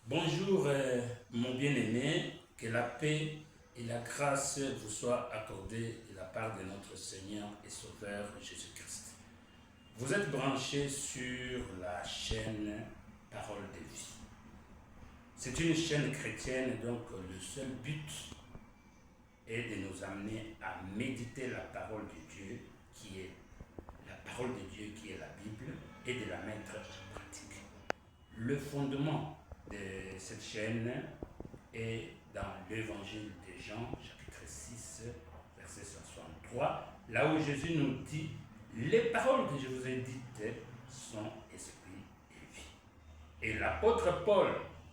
Bonjour mon bien-aimé, que la paix et la grâce vous soient accordées de la part de notre Seigneur et Sauveur Jésus-Christ. Vous êtes branchés sur la chaîne Parole de vie. C'est une chaîne chrétienne, donc le seul but est de nous amener à méditer la parole de Dieu, qui est la parole de Dieu, qui est la Bible, et de la mettre en pratique. Le fondement de cette chaîne est dans l'évangile de Jean, chapitre 6, verset 163, là où Jésus nous dit « Les paroles que je vous ai dites sont esprit et vie ». Et l'apôtre Paul,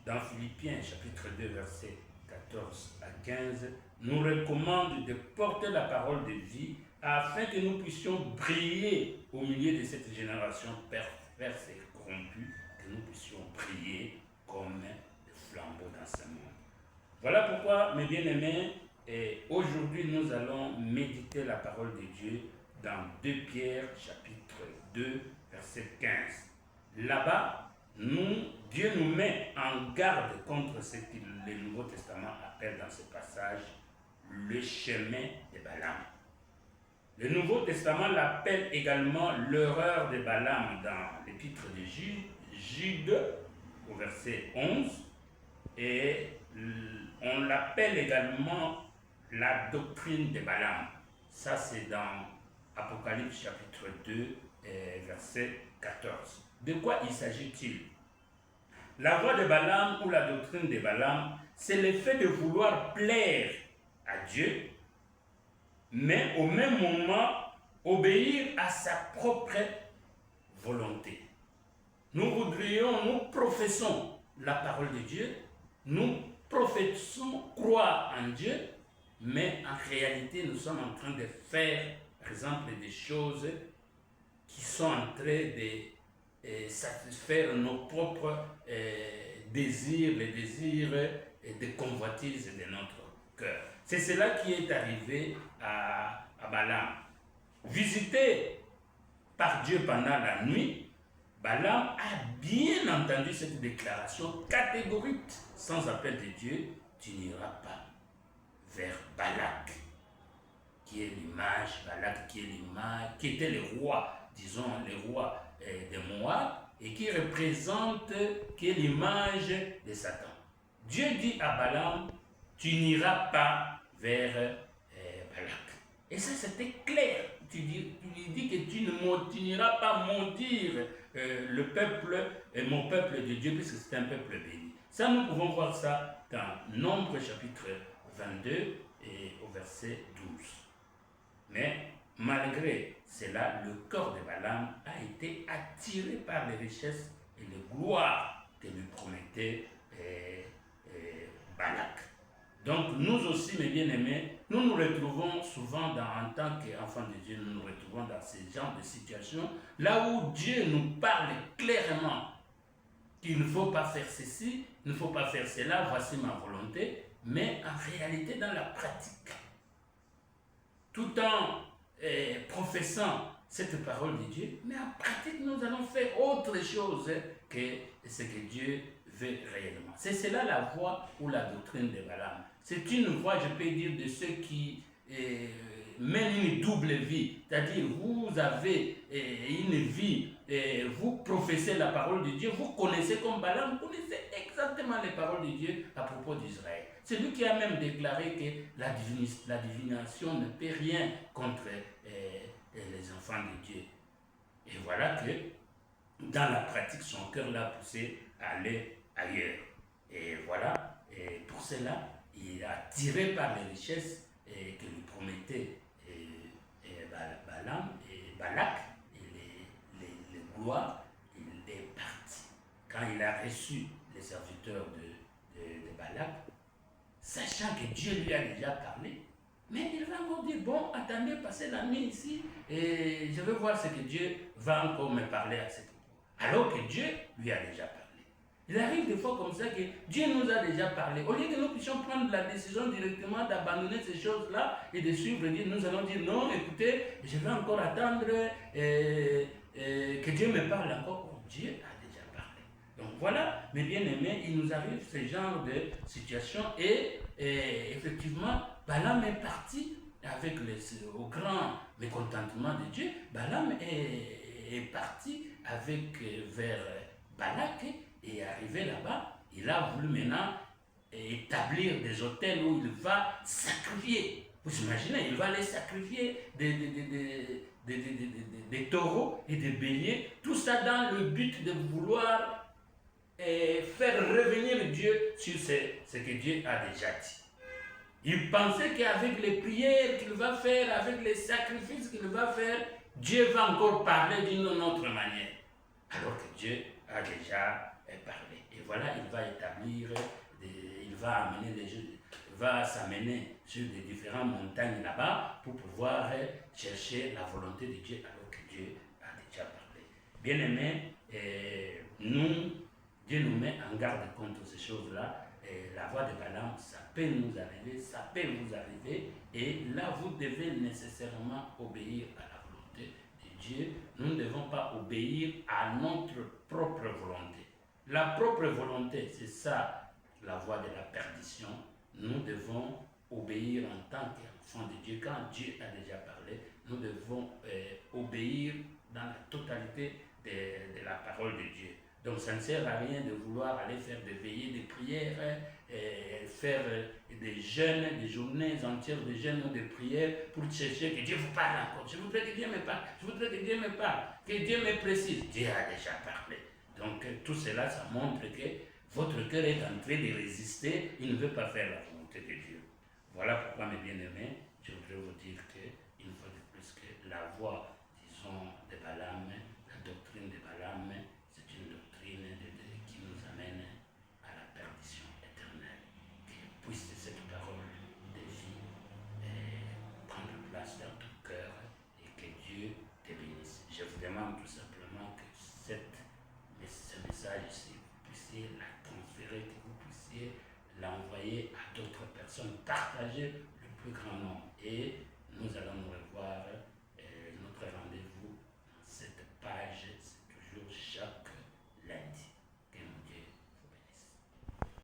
dans Philippiens, chapitre 2, verset 14 à 15, nous recommande de porter la parole de vie afin que nous puissions briller au milieu de cette génération perverse et corrompue, que nous puissions briller comme des flambeaux dans ce monde. Voilà pourquoi, mes bien-aimés, aujourd'hui nous allons méditer la parole de Dieu dans 2 Pierre, chapitre 2, verset 15. Là-bas, Dieu nous met en garde contre ce que le Nouveau Testament appelle dans ce passage le chemin de Balaam. Le Nouveau Testament l'appelle également l'erreur de Balaam dans l'épître de Jude, au verset 11, et on l'appelle également la doctrine de Balaam. Ça, c'est dans Apocalypse chapitre 2, verset 14. De quoi il s'agit-il? La voie de Balaam ou la doctrine de Balaam, c'est le fait de vouloir plaire à Dieu, mais au même moment obéir à sa propre volonté. Nous professons la parole de Dieu, nous professons croire en Dieu, mais en réalité nous sommes en train de faire, par exemple, des choses qui sont en train de satisfaire nos propres désirs, les désirs de convoitise de notre cœur. C'est cela qui est arrivé à Balaam. Visité par Dieu pendant la nuit, Balaam a bien entendu cette déclaration catégorique, sans appel de Dieu, tu n'iras pas vers Balak, qui est l'image, Balak qui était le roi, disons le roi de Moab, et qui représente, qui est l'image de Satan. Dieu dit à Balaam, tu n'iras pas vers Balak. Et ça, c'était clair. Tu lui dis que tu n'iras pas maudire le peuple, mon peuple de Dieu, puisque c'est un peuple béni. Ça, nous pouvons voir ça dans Nombre chapitre 22 et au verset 12. Mais malgré cela, le cœur de Balaam a été attiré par les richesses et les gloires que lui promettait Balak. Donc nous aussi, mes bien-aimés, nous nous retrouvons souvent en tant qu'enfants de Dieu, nous nous retrouvons dans ce genre de situation, là où Dieu nous parle clairement qu'il ne faut pas faire ceci, il ne faut pas faire cela, voici ma volonté, mais en réalité dans la pratique, tout en professant cette parole de Dieu, mais en pratique nous allons faire autre chose que ce que Dieu veut réellement. C'est cela la voie ou la doctrine de Balaam. C'est une voie, je peux dire, de ceux qui mènent une double vie. C'est-à-dire, vous avez une vie, vous professez la parole de Dieu, vous connaissez comme Balaam, vous connaissez exactement les paroles de Dieu à propos d'Israël. C'est lui qui a même déclaré que la divination ne peut rien contre les enfants de Dieu. Et voilà que dans la pratique, son cœur l'a poussé à aller ailleurs. Et voilà, et pour cela, il a tiré par les richesses que lui promettait Balaam et Balak et les gloires. Il est parti. Quand il a reçu les serviteurs de Balak, sachant que Dieu lui a déjà parlé, mais il va encore dire, bon, attendez, passez la nuit ici, et je veux voir ce que Dieu va encore me parler à ce propos. Alors que Dieu lui a déjà parlé. Il arrive des fois comme ça que Dieu nous a déjà parlé. Au lieu que nous puissions prendre la décision directement d'abandonner ces choses-là et de suivre Dieu, nous allons dire, non, écoutez, je vais encore attendre que Dieu me parle encore. Oh, Dieu a déjà parlé. Donc voilà, mes bien-aimés, il nous arrive ce genre de situation et effectivement, Balaam est parti au grand mécontentement de Dieu. Balaam est parti vers Balak et est arrivé là-bas. Il a voulu maintenant établir des autels où il va sacrifier. Vous imaginez, il va aller sacrifier des taureaux et des béliers, tout ça dans le but de vouloir faire revenir Dieu sur ce que Dieu a déjà dit. Il pensait qu'avec les prières qu'il va faire, avec les sacrifices qu'il va faire, Dieu va encore parler d'une autre manière. Alors que Dieu a déjà parlé. Et voilà, il va établir, il va s'amener sur des différentes montagnes là-bas pour pouvoir chercher la volonté de Dieu alors que Dieu a déjà parlé. Bien-aimés, Dieu nous met en garde contre ces choses-là. La voix de Balaam, ça peut nous arriver, ça peut vous arriver, et là vous devez nécessairement obéir à la volonté de Dieu. Nous ne devons pas obéir à notre propre volonté. La propre volonté, c'est ça la voie de la perdition. Nous devons obéir en tant qu'enfants de Dieu. Quand Dieu a déjà parlé, nous devons obéir dans la totalité de la parole de Dieu. Donc ça ne sert à rien de vouloir aller faire des veillées, des prières, faire des jeûnes, des journées entières de jeûnes ou de prières pour chercher que Dieu vous parle encore. Je voudrais que Dieu me parle, je voudrais que Dieu me parle, que Dieu me précise. Dieu a déjà parlé. Donc tout cela, ça montre que votre cœur est en train de résister, il ne veut pas faire la volonté de Dieu. Voilà pourquoi, mes bien-aimés, je voudrais vous dire qu'une fois de plus, que la voie, disons, de Balaam, la doctrine de Balaam, c'est une doctrine qui nous amène à la perdition éternelle. Que puisse cette parole de vie prendre place dans ton cœur et que Dieu te bénisse. Je vous demande tout simplement que ce message-ci, vous puissiez la transférer, que vous puissiez l'envoyer à d'autres personnes, partager le plus grand nombre. Et nous allons nous revoir